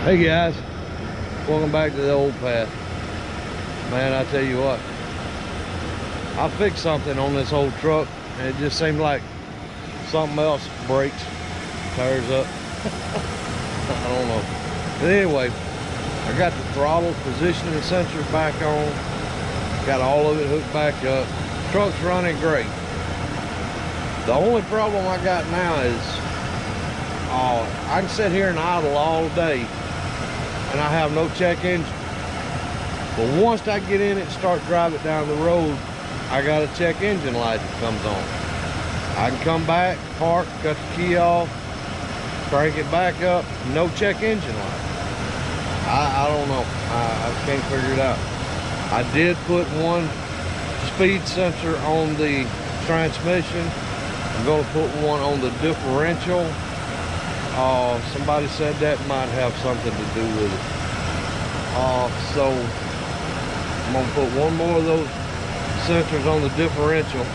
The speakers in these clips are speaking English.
Hey guys, welcome back to the old path. Man, I tell you what, I fixed something on this old truck and it just seemed like something else breaks, tears up. I don't know. But anyway, I got the throttle positioning sensor back on, got all of it hooked back up. Truck's running great. The only problem I got now is I can sit here and idle all day and I have no check engine. But once I get in it and start driving down the road, I got a check engine light that comes on. I can come back, park, cut the key off, crank it back up, no check engine light. I don't know, I can't figure it out. I did put one speed sensor on the transmission. I'm going to put one on the differential. Somebody said that might have something to do with it. So I'm going to put one more of those sensors on the differential.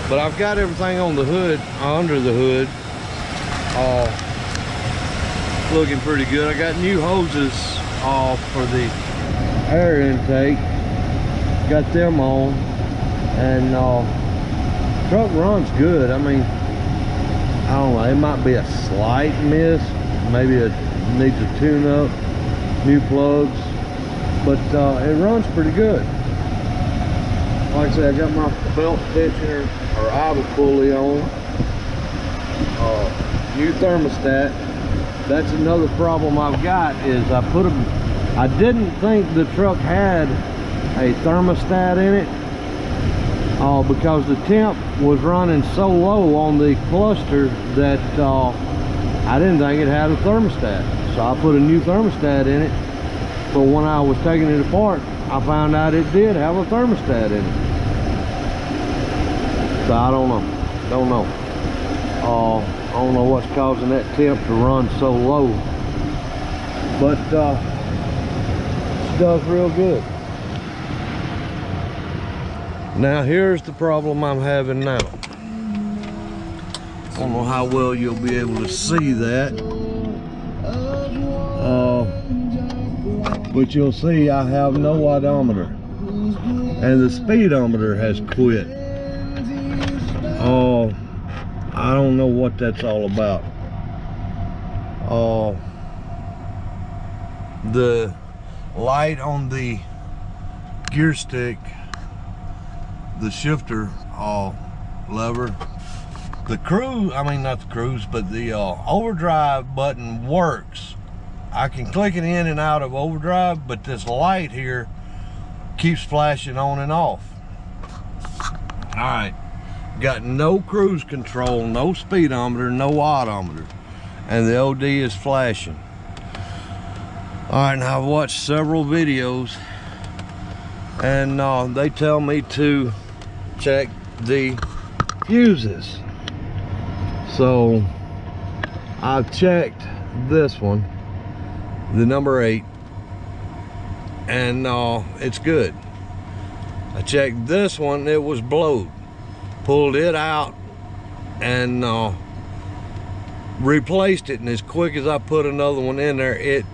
But I've got everything on the hood, under the hood, looking pretty good. I got new hoses for the air intake. Got them on. And truck runs good. I mean, I don't know, it might be a slight miss, maybe it needs a tune-up, new plugs, but it runs pretty good. Like I said, I got my belt tensioner or idle pulley on, new thermostat. That's another problem I've got is I didn't think the truck had a thermostat in it. Because the temp was running so low on the cluster that I didn't think it had a thermostat. So I put a new thermostat in it. But when I was taking it apart, I found out it did have a thermostat in it. So I don't know. I don't know what's causing that temp to run so low. But it does real good. Now here's the problem I'm having now. I don't know how well you'll be able to see that. But you'll see I have no odometer. And the speedometer has quit. I don't know what that's all about. The light on the gear stick, the shifter lever, the cruise, I mean not the cruise, but the overdrive button works. I can click it in and out of overdrive, but this light here keeps flashing on and off. All right, got no cruise control, no speedometer, no odometer, and the OD is flashing. All right, now I've watched several videos and they tell me to check the fuses. So I've checked this one, the number 8, and it's good. I checked this one, it was blowed. Pulled it out and replaced it, and as quick as I put another one in there, it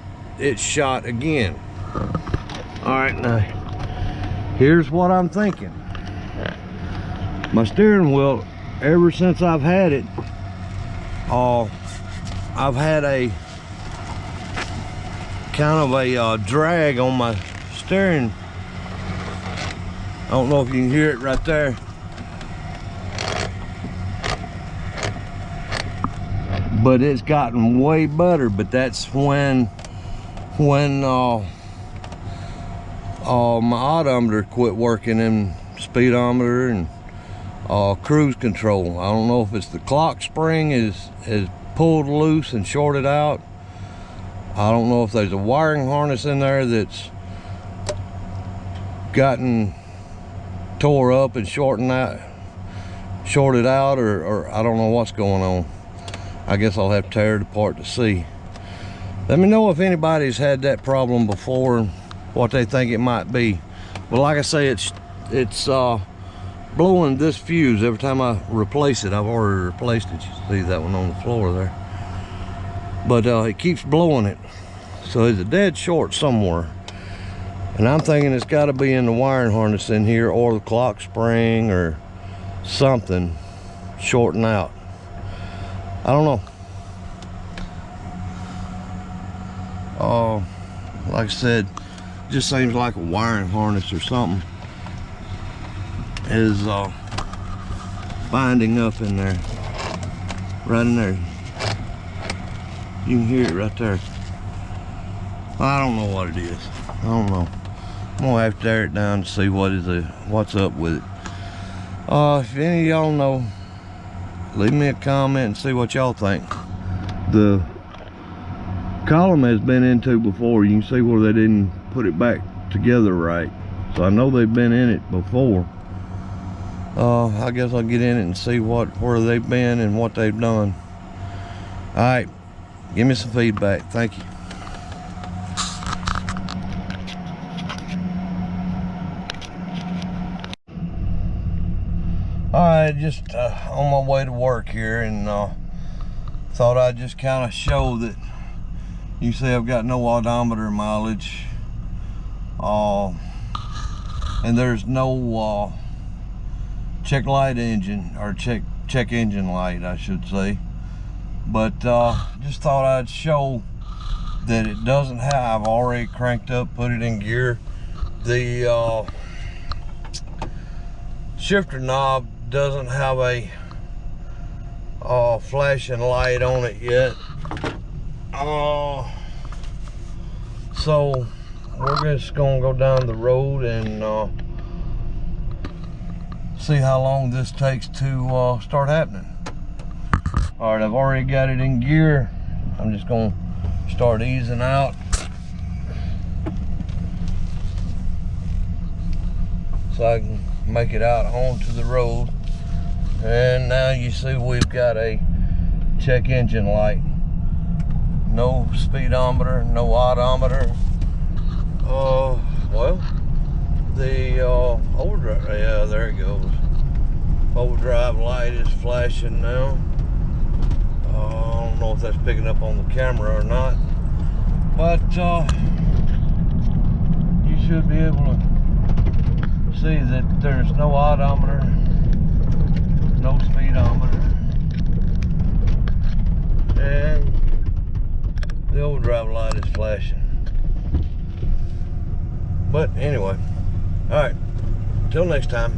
shot again. All right, now here's what I'm thinking. My steering wheel, ever since I've had it, I've had a kind of a drag on my steering. I don't know if you can hear it right there. But it's gotten way better, but that's when my odometer quit working, and speedometer and cruise control. I don't know if it's the clock spring is pulled loose and shorted out. I don't know if there's a wiring harness in there that's gotten tore up and shorted out, or I don't know what's going on. I guess I'll have to tear it apart to see. Let me know if anybody's had that problem before and what they think it might be. But like I say, it's blowing this fuse every time I replace it. I've already replaced it. You see that one on the floor there. But it keeps blowing it. So it's a dead short somewhere. And I'm thinking it's got to be in the wiring harness in here, or the clock spring, or something shorting out. I don't know. Like I said, just seems like a wiring harness or something is binding up in there, right in there. You can hear it right there. I don't know what it is. I don't know. I'm gonna have to tear it down to see what's up with it. If any of y'all know, leave me a comment and see what y'all think. The column has been into before. You can see where they didn't put it back together right. So I know they've been in it before. I guess I'll get in it and see where they've been and what they've done. All right, give me some feedback. Thank you. Alright, just on my way to work here, and thought I'd just kind of show that you see I've got no odometer mileage, and there's no check light engine, or check engine light I should say, but just thought I'd show that it doesn't have, I've already cranked up, put it in gear. The shifter knob doesn't have a flashing light on it yet, so we're just gonna go down the road and see how long this takes to start happening. All right, I've already got it in gear. I'm just gonna start easing out. So I can make it out onto the road. And now you see we've got a check engine light. No speedometer, no odometer. Well, the overdrive, yeah, there it goes. Overdrive light is flashing now. I don't know if that's picking up on the camera or not, but you should be able to see that there's no odometer, no speedometer, and the overdrive light is flashing. But anyway, all right, till next time.